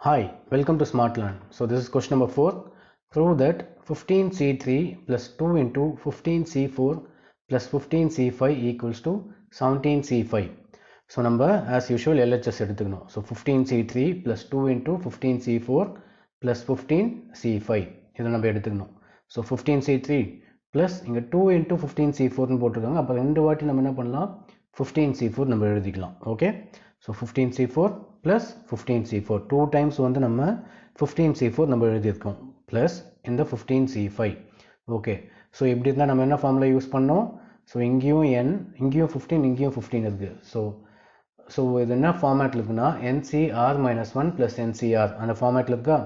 Hi, welcome to SmartLearn. So this is question number 4. Prove that 15C3 plus 2 into 15C4 plus 15C5 equals to 17C5. So number as usual LHS எடுத்துக்கணும். So 15C3 plus 2 into 15C4 plus 15C5 இதை நம்ம எடுத்துக்கணும். So 15C3 plus இங்க 2 into 15C4 னு போட்டிருக்காங்க. அப்போ ரெண்டு வாட்டி நம்ம என்ன பண்ணலாம் 15C4 நம்ம எழுதிக்கலாம். Okay. So 15C4 plus 15C4 2 times வந்து நம்ம 15C4 நம்ம எழுதியிருக்கோம் plus இந்த 15C5 ஓகே. ஸோ இப்படி இருந்தால் நம்ம என்ன ஃபார்முலா யூஸ் பண்ணோம். ஸோ இங்கேயும் n இங்கேயும் 15 இங்கேயும் 15 இருக்குது. ஸோ இது என்ன ஃபார்மேட்டில் இருக்குன்னா NCR minus 1 plus NCR அந்த ஃபார்மேட்டில் இருக்கா.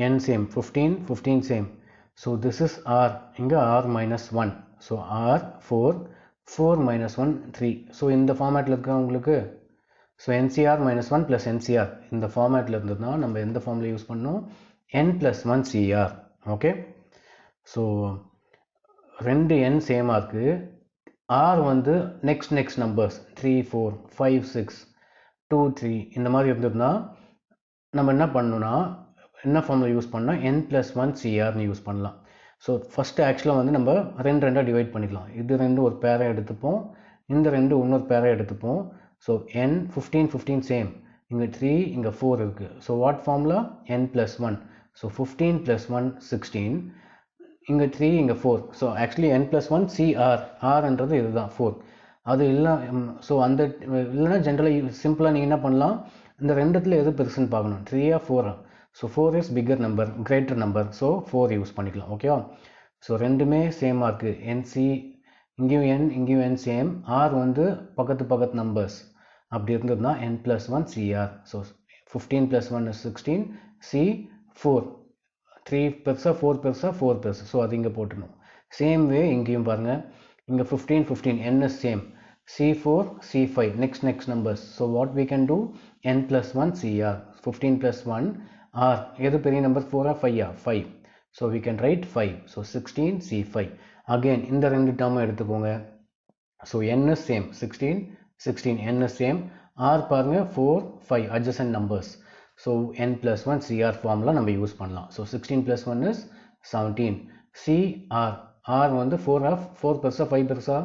n same 15 same. So this is R இங்கே R minus 1. So R 4 minus 1 3. So இந்த ஃபார்மேட்டில் இருக்கா உங்களுக்கு. So NCR minus 1 plus NCR இந்த ஃபார்மேட்டில் இருந்ததுன்னா நம்ம எந்த ஃபார்முலா யூஸ் பண்ணோம் n plus 1 CR okay. So ரெண்டு n சேமாக இருக்குது. R வந்து நெக்ஸ்ட் நம்பர்ஸ் 3 4 5 6 2 3 இந்த மாதிரி இருந்ததுன்னா நம்ம என்ன பண்ணணும்னா என்ன ஃபார்முலா யூஸ் பண்ணால் n plus 1 CRன்னு யூஸ் பண்ணலாம். ஸோ ஃபஸ்ட்டு ஆக்சுவலாக வந்து நம்ம ரெண்டாக டிவைட் பண்ணிக்கலாம். இது ரெண்டு ஒரு பேரை எடுத்துப்போம், இந்த ரெண்டு இன்னொரு பேரை எடுத்துப்போம். ஸோ n 15 சேம், இங்கே 3 இங்கே 4 இருக்குது. So what formula n plus 1. So 15 plus 1 16, இங்கே 3 இங்கே 4. So actually n plus 1 CR ஆர்ன்றது இதுதான் 4. அது இல்லை. ஸோ அந்த இல்லைன்னா ஜென்ரலாக சிம்பிளாக நீங்கள் என்ன பண்ணலாம், இந்த ரெண்டுத்தில் எது பெருசுன்னு பார்க்கணும் 3 4. So 4 is bigger number greater number. So 4 use பண்ணிக்கலாம் ஓகேவா. ஸோ ரெண்டுமே சேமாக இருக்குது. NC இங்கேயும் n இங்கேயும் n சேம். R வந்து பக்கத்து நம்பர்ஸ் அப்படி இருந்ததுன்னா n plus 1 CR. So 15 plus 1 is 16 C 4 3 பெருசா 4 பெருசா 4 பெருசு. ஸோ அது இங்கே போட்டுணும். சேம் வே இங்கேயும் பாருங்கள், இங்கே 15 n is same C4 C5 next numbers. So what we can do n plus 1 CR 15 plus 1 R எது பெரிய number 4 5 so we can write 5. So 16 C5 again இந்த ரெண்டு டேர்மும் எடுத்துக்கோங்க. So n is same 16 n is same. R பாருங்க 4 5 adjacent numbers. So n plus 1 CR formula நம்ம use பண்ணலாம். So 16 plus 1 is 17 CR. R வந்து 4 பெருசா 5 பெருசா.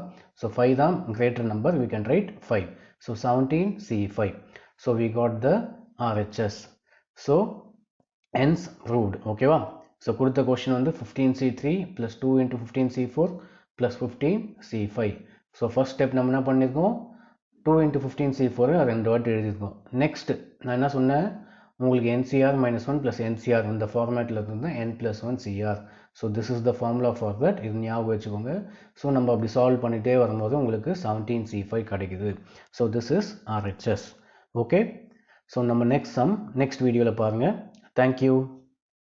ஸோ 5 தான் greater number, we can write 5. So 17 C5. So we got the RHS. So ends proved ஓகேவா. So கொடுத்த question வந்து 15C3 plus 2 into 15C4 plus 15C5. So first step நம்ம என்ன பண்ணியிருக்கோம் 2 into 15C4 ரெண்டு வாட்டி எழுதியிருக்கோம். நெக்ஸ்ட் நான் என்ன சொன்னேன் உங்களுக்கு NCR minus 1 plus NCR இந்த ஃபார்மேட்டில் இருந்தால் n plus 1 CR. So this is the formula for that. இது ஞாபகம் வச்சுக்கோங்க. ஸோ நம்ம அப்படி சால்வ் பண்ணிகிட்டே வரும்போது உங்களுக்கு 17C5 கிடைக்குது. So this is RHS okay. So நம்ம நெக்ஸ்ட் வீடியோவில் பாருங்கள். தேங்க்யூ.